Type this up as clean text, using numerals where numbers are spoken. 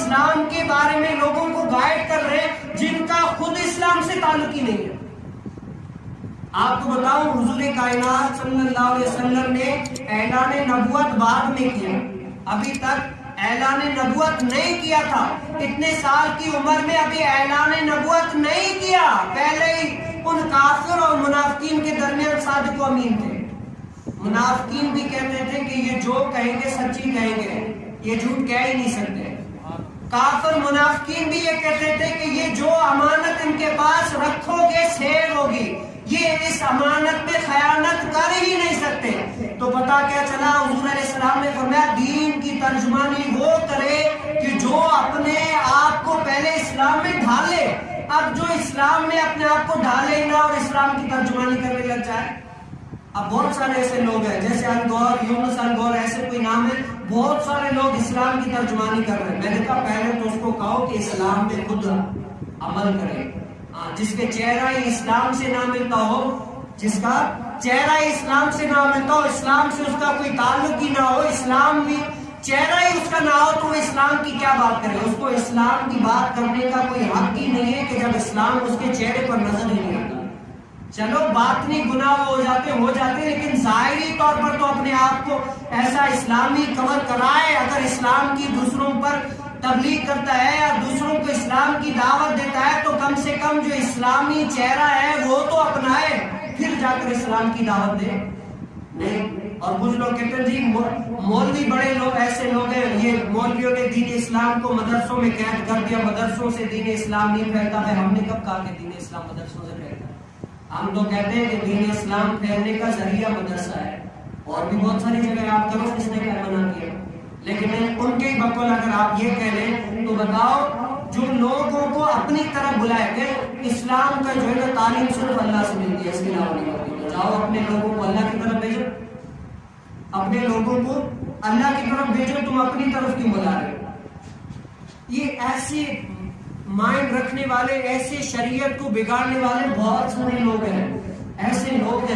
اسلام کے بارے میں لوگوں کو گائیڈ کر رہے ہیں جن کا خود اسلام سے تعلق ہی نہیں ہے. آپ کو بتاؤں حضور کائنات صلی اللہ علیہ وسلم نے اعلان نبوت بعد میں کیا، ابھی تک اعلان نبوت نہیں کیا تھا. اتنے سال کی عمر میں ابھی اعلان نبوت نہیں کیا. پہلے ہی ان کافر اور منافقین کے درمیان صادق و امین تھے. منافقین بھی کہتے تھے کہ یہ جو کہیں گے سچی کہیں گے، یہ جھوٹ کہہ ہی نہیں سکتے. کافر منافقین بھی یہ کہتے تھے کہ یہ جو امانت ان کے پاس رکھو گے سیر ہوگی، یہ اس امانت میں خیانت کر ہی نہیں سکتے. تو پتا کیا چلا، حضور علیہ السلام نے فرمایا دین کی ترجمانی وہ کرے کہ جو اپنے آپ کو پہلے اسلام میں ڈھالے. اب جو اسلام میں اپنے آپ کو ڈھالے نہ اور اسلام کی ترجمانی کرنے لگ جائے. اب بہت سارے ایسے لوگ ہیں جیسے انگور، یونس انگور، ایسے کوئی نام ہے، بہت سارے لوگ اسلام کی ترجمانی کر رہے ہیں. میں نے کہا پہلے تو اس کو کہو کہ اسلام میں خود عمل کرے. جس کے چہرہ اسلام سے نہ ملتا ہو، جس کا چہرہ اسلام سے نہ ملتا ہو، اسلام سے اس کا کوئی تعلق ہی نہ ہو، اسلام بھی چہرہ ہی اس کا نہ ہو، تو وہ اسلام کی کیا بات کرے؟ اس کو اسلام کی بات کرنے کا کوئی حق ہی نہیں ہے کہ جب اسلام اس کے چہرے پر نظر ہی نہیں آتا. چلو باطنی گناہ ہو جاتے لیکن ظاہری طور پر تو اپنے آپ کو ایسا اسلامی کور کرائے. اگر اسلام کی دوسروں پر تبلیغ کرتا ہے یا دوسروں کو اسلام کی دعوت دیتا ہے تو کم سے کم جو اسلامی چہرہ ہے وہ تو اپنائے، پھر جا کر اسلام کی دعوت دے. نہیں. اور کچھ لوگ کہتے ہیں جی مولوی بڑے لوگ ایسے لوگ ہیں، یہ مولویوں نے دین اسلام کو مدرسوں میں قید کر دیا، مدرسوں سے دین اسلام نہیں پھیلتا ہے. ہم نے کب کہا کہ دین اسلام مدرسوں سے پھیلتا ہے؟ ہم تو کہتے ہیں کہ دین اسلام پھیلنے کا ذریعہ مدرسہ ہے. اور بھی بہت ساری جگہ آپ کرو کس نے کیا منع کیا، لیکن ان کے بقول اگر آپ یہ کہہ لیں تو بتاؤ جو لوگوں کو اپنی طرف بلائے کہ اسلام کا جو ہے تعلیم صرف اللہ سے ملتی ہے، اس کے علاوہ نہیں ہوتی. جاؤ اپنے لوگوں کو اللہ کی طرف بھیجو، اپنے لوگوں کو اللہ کی طرف بھیجو، تم اپنی طرف کیوں بلا رہے ہو؟ یہ ایسے مائنڈ رکھنے والے، ایسے شریعت کو بگاڑنے والے بہت سارے لوگ ہیں، ایسے لوگ ہیں.